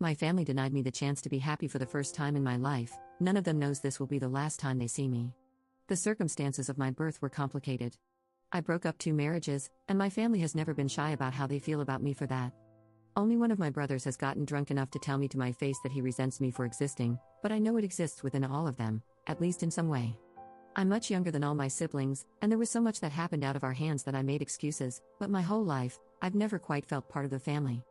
My family denied me the chance to be happy for the first time in my life. None of them knows this will be the last time they see me. The circumstances of my birth were complicated. I broke up 2 marriages, and my family has never been shy about how they feel about me for that. Only one of my brothers has gotten drunk enough to tell me to my face that he resents me for existing, but I know it exists within all of them, at least in some way. I'm much younger than all my siblings, and there was so much that happened out of our hands that I made excuses, but my whole life, I've never quite felt part of the family.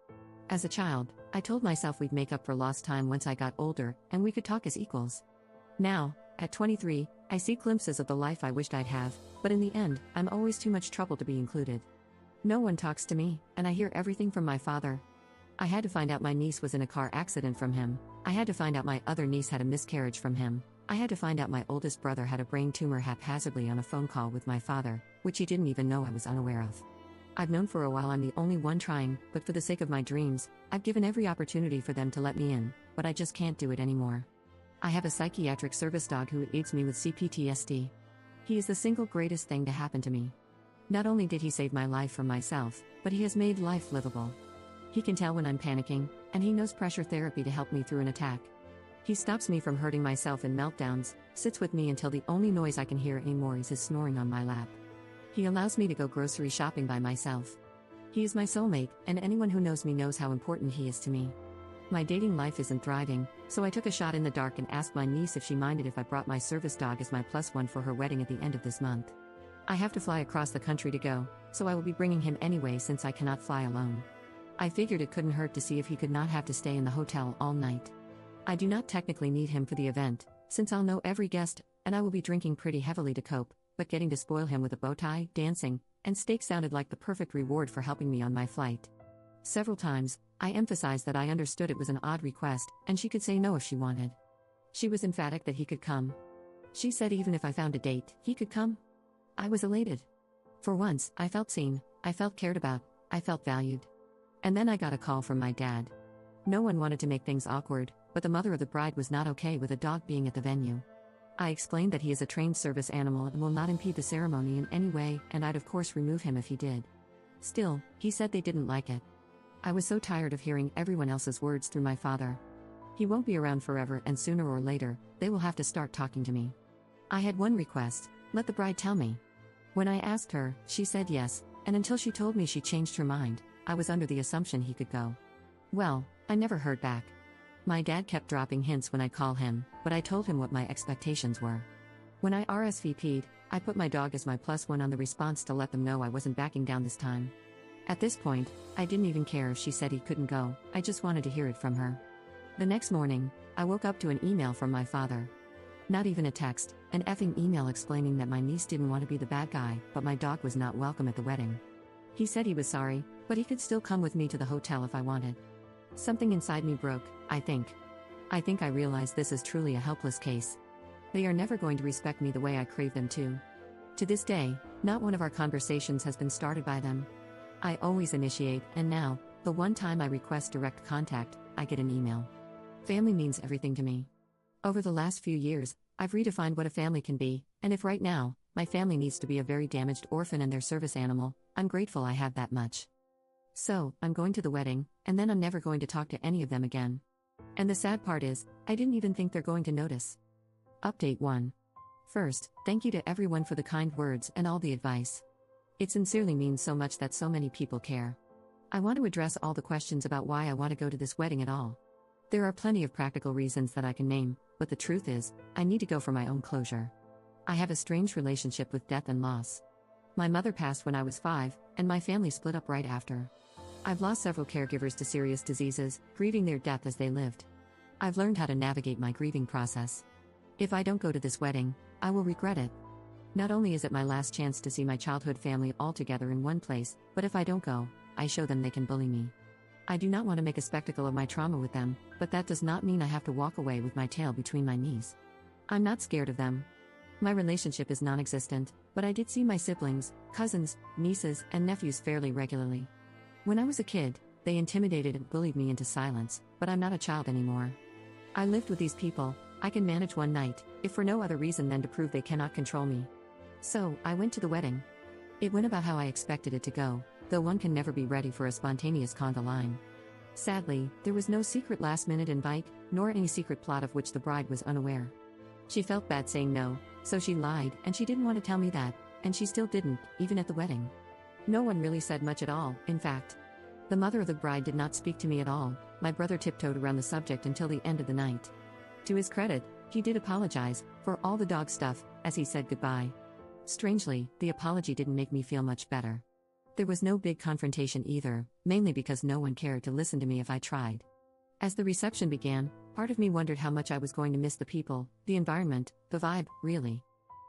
As a child, I told myself we'd make up for lost time once I got older, and we could talk as equals. Now, at 23, I see glimpses of the life I wished I'd have, but in the end, I'm always too much trouble to be included. No one talks to me, and I hear everything from my father. I had to find out my niece was in a car accident from him. I had to find out my other niece had a miscarriage from him. I had to find out my oldest brother had a brain tumor haphazardly on a phone call with my father, which he didn't even know I was unaware of. I've known for a while I'm the only one trying, but for the sake of my dreams, I've given every opportunity for them to let me in, but I just can't do it anymore. I have a psychiatric service dog who aids me with CPTSD. He is the single greatest thing to happen to me. Not only did he save my life from myself, but he has made life livable. He can tell when I'm panicking, and he knows pressure therapy to help me through an attack. He stops me from hurting myself in meltdowns, sits with me until the only noise I can hear anymore is his snoring on my lap. He allows me to go grocery shopping by myself. He is my soulmate, and anyone who knows me knows how important he is to me. My dating life isn't thriving, so I took a shot in the dark and asked my niece if she minded if I brought my service dog as my +1 for her wedding at the end of this month. I have to fly across the country to go, so I will be bringing him anyway since I cannot fly alone. I figured it couldn't hurt to see if he could not have to stay in the hotel all night. I do not technically need him for the event, since I'll know every guest, and I will be drinking pretty heavily to cope, but getting to spoil him with a bow tie, dancing, and steak sounded like the perfect reward for helping me on my flight. Several times, I emphasized that I understood it was an odd request, and she could say no if she wanted. She was emphatic that he could come. She said even if I found a date, he could come. I was elated. For once, I felt seen, I felt cared about, I felt valued. And then I got a call from my dad. No one wanted to make things awkward, but the mother of the bride was not okay with a dog being at the venue. I explained that he is a trained service animal and will not impede the ceremony in any way, and I'd of course remove him if he did. Still, he said they didn't like it. I was so tired of hearing everyone else's words through my father. He won't be around forever, and sooner or later, they will have to start talking to me. I had one request: let the bride tell me. When I asked her, she said yes, and until she told me she changed her mind, I was under the assumption he could go. Well, I never heard back. My dad kept dropping hints when I call him, but I told him what my expectations were. When I RSVP'd, I put my dog as my +1 on the response to let them know I wasn't backing down this time. At this point, I didn't even care if she said he couldn't go, I just wanted to hear it from her. The next morning, I woke up to an email from my father. Not even a text, an effing email explaining that my niece didn't want to be the bad guy, but my dog was not welcome at the wedding. He said he was sorry, but he could still come with me to the hotel if I wanted. Something inside me broke, I think. I realized this is truly a helpless case. They are never going to respect me the way I crave them to. To this day, not one of our conversations has been started by them. I always initiate, and now, the one time I request direct contact, I get an email. Family means everything to me. Over the last few years, I've redefined what a family can be, and if right now, my family needs to be a very damaged orphan and their service animal, I'm grateful I have that much. So, I'm going to the wedding, and then I'm never going to talk to any of them again. And the sad part is, I didn't even think they're going to notice. Update 1. First, thank you to everyone for the kind words and all the advice. It sincerely means so much that so many people care. I want to address all the questions about why I want to go to this wedding at all. There are plenty of practical reasons that I can name, but the truth is, I need to go for my own closure. I have a strange relationship with death and loss. My mother passed when I was 5, and my family split up right after. I've lost several caregivers to serious diseases, grieving their death as they lived. I've learned how to navigate my grieving process. If I don't go to this wedding, I will regret it. Not only is it my last chance to see my childhood family all together in one place, but if I don't go, I show them they can bully me. I do not want to make a spectacle of my trauma with them, but that does not mean I have to walk away with my tail between my knees. I'm not scared of them. My relationship is non-existent, but I did see my siblings, cousins, nieces, and nephews fairly regularly. When I was a kid, they intimidated and bullied me into silence, but I'm not a child anymore. I lived with these people. I can manage one night, if for no other reason than to prove they cannot control me. So, I went to the wedding. It went about how I expected it to go, though one can never be ready for a spontaneous conga line. Sadly, there was no secret last-minute invite, nor any secret plot of which the bride was unaware. She felt bad saying no, so she lied, and she didn't want to tell me that, and she still didn't, even at the wedding. No one really said much at all, in fact. The mother of the bride did not speak to me at all. My brother tiptoed around the subject until the end of the night. To his credit, he did apologize for all the dog stuff, as he said goodbye. Strangely, the apology didn't make me feel much better. There was no big confrontation either, mainly because no one cared to listen to me if I tried. As the reception began, part of me wondered how much I was going to miss the people, the environment, the vibe, really.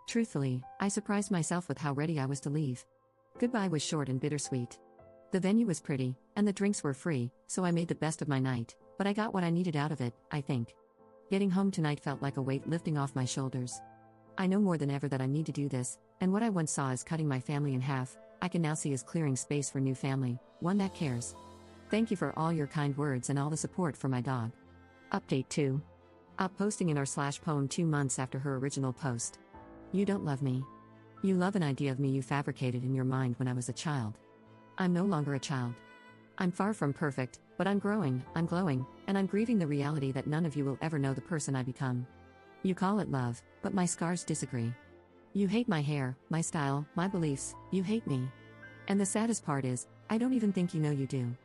Truthfully, I surprised myself with how ready I was to leave. Goodbye was short and bittersweet. The venue was pretty, and the drinks were free, so I made the best of my night, but I got what I needed out of it, I think. Getting home tonight felt like a weight lifting off my shoulders. I know more than ever that I need to do this, and what I once saw as cutting my family in half, I can now see as clearing space for new family, one that cares. Thank you for all your kind words and all the support for my dog. Update 2. Up posting in r/poem 2 months after her original post. You don't love me. You love an idea of me you fabricated in your mind when I was a child. I'm no longer a child. I'm far from perfect, but I'm growing, I'm glowing, and I'm grieving the reality that none of you will ever know the person I become. You call it love, but my scars disagree. You hate my hair, my style, my beliefs, you hate me. And the saddest part is, I don't even think you know you do.